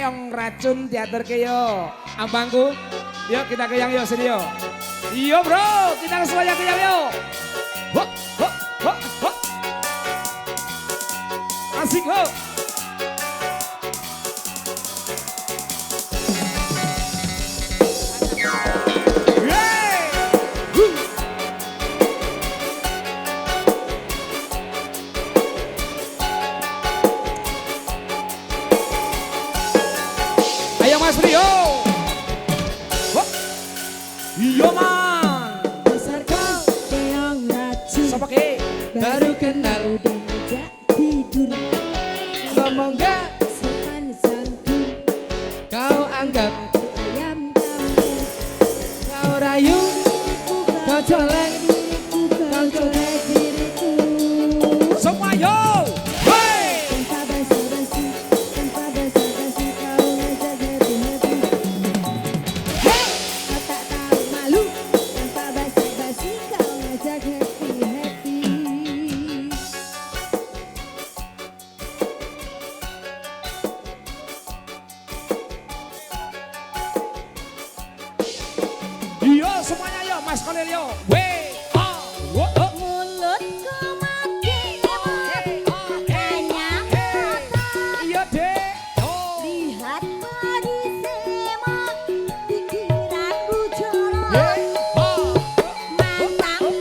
keong racun diaturke yo. Abangku, yuk kita keong yo sini yo. Iya bro, kita semuanya keong yo. Ho, ho, ho, ho. Asik ho. Mas Rio, iya man. Dasar kau keong racun. Siapa ke? Baru kenal udah ngajak tidur. Ngomong gak? Sopan santun. Kau anggap Ayam kampung. kau rayu, kau colek, Kau colek diriku. semua yo. Tanpa basa-basi, tanpa basa-basi kau ngajak happy-happy. Kau tak tahu malu, tanpa basa-basi kau ngajak happy-happy. Iya semuanya yo, Mas Kolil yo. Mulutku mati, hanya kata. Iya dek. Lihat kondisimu, pikiranku jorok. Mantap, aku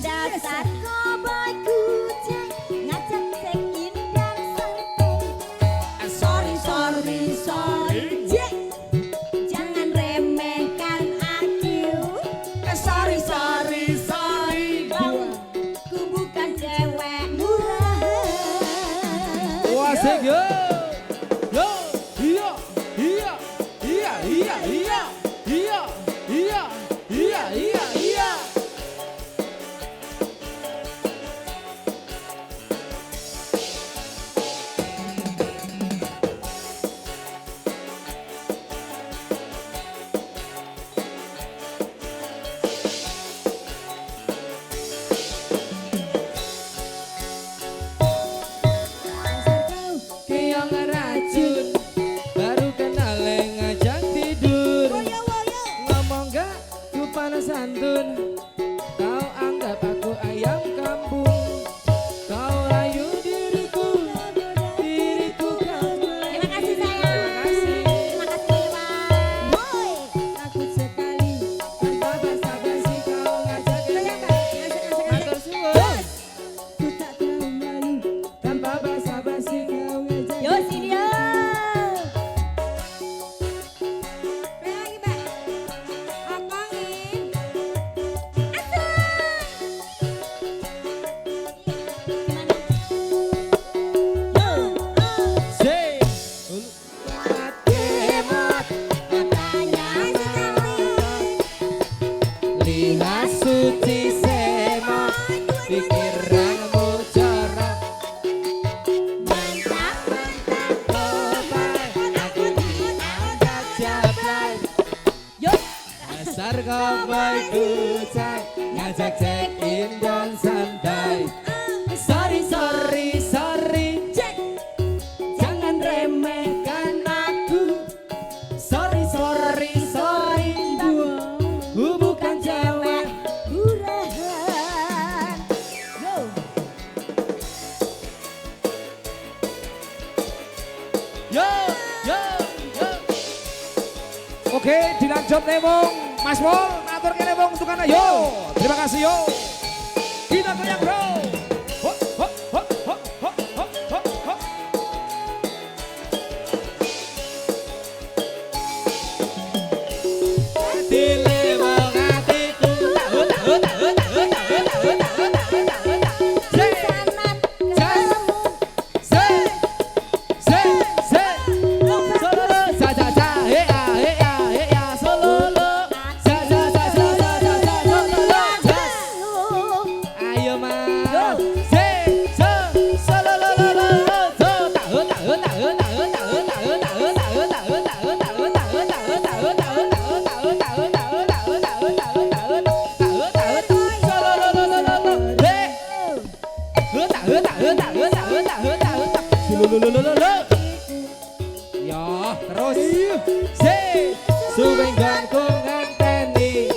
dasar cowboy kucing, ngajak check-in dan selfie. Sorry, Jack, jangan remehkan aku. Sorry, ku bukan cewek murahan. Wah asik yo. Yo, iya, iya, iya, iya, iya, iya, iya, iya, iya, iya. Keong racun, baru kenal ngajak tidur. Ngomong gak, ku panas santun. Kau anggap aku ayam kampung. Kau rayu diriku kau. Terima kasih sayang. Terima kasih Bang. Boy, takut sekali. Tanpa basa-basi kau ngajak matur suwun. Ku tak tahu malu. Tanpa basa-basi kau ngajak. Yo sini yo. Lagi Mbak. Ngomongin. Sing. Mati-mat. Lihat suci semok, pikiranmu jorok. Aku diangkat jablay. Dasar cowboy kucai, ngajak check-in dan santai. Sorry, Jack, jangan remehkan aku. Sorry, ku bukan cewek. Murahan. Yo. Yo. Oke, dilanjut Nemong, Mas Pol, ngatur ke Nemong untuk anak yo. Terima kasih yo. Kita goyang bro. Ho, ho, ho, ho, ho, ho, ho, ho. Dilemong hatiku. Ayo mas. Ya, terus. Si, subengganku ngenteni.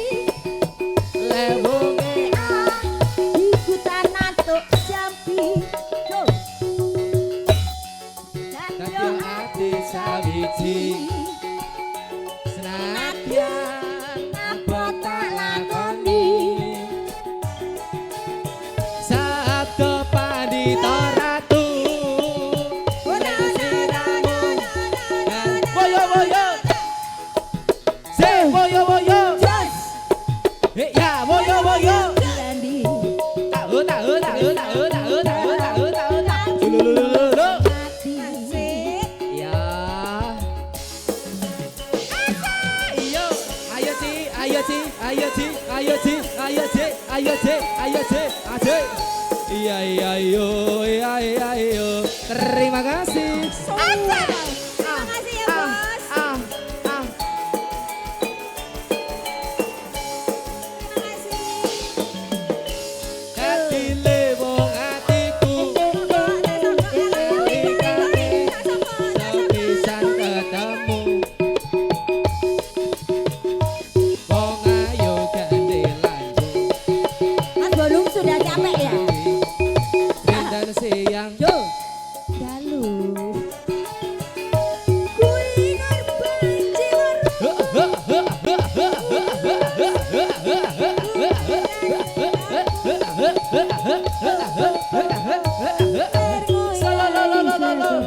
Lewunge Iku tanah tok jampi. dadya ati sawiji. Senadyan apa tak lakoni. Sabda pandita ratu. Woyo. Si, woyo. Ya, woyo. Tahu. Ya. Ayo Ci. Iya. Terima kasih. Terima kasih ya bos. Terima kasih. Kadile wong atiku sepisan ketemu. Wong ayo gandelanku. Mas Bolung sudah capek ya? Dan siang Dalu. Kuliner banjir. Salalalalalala.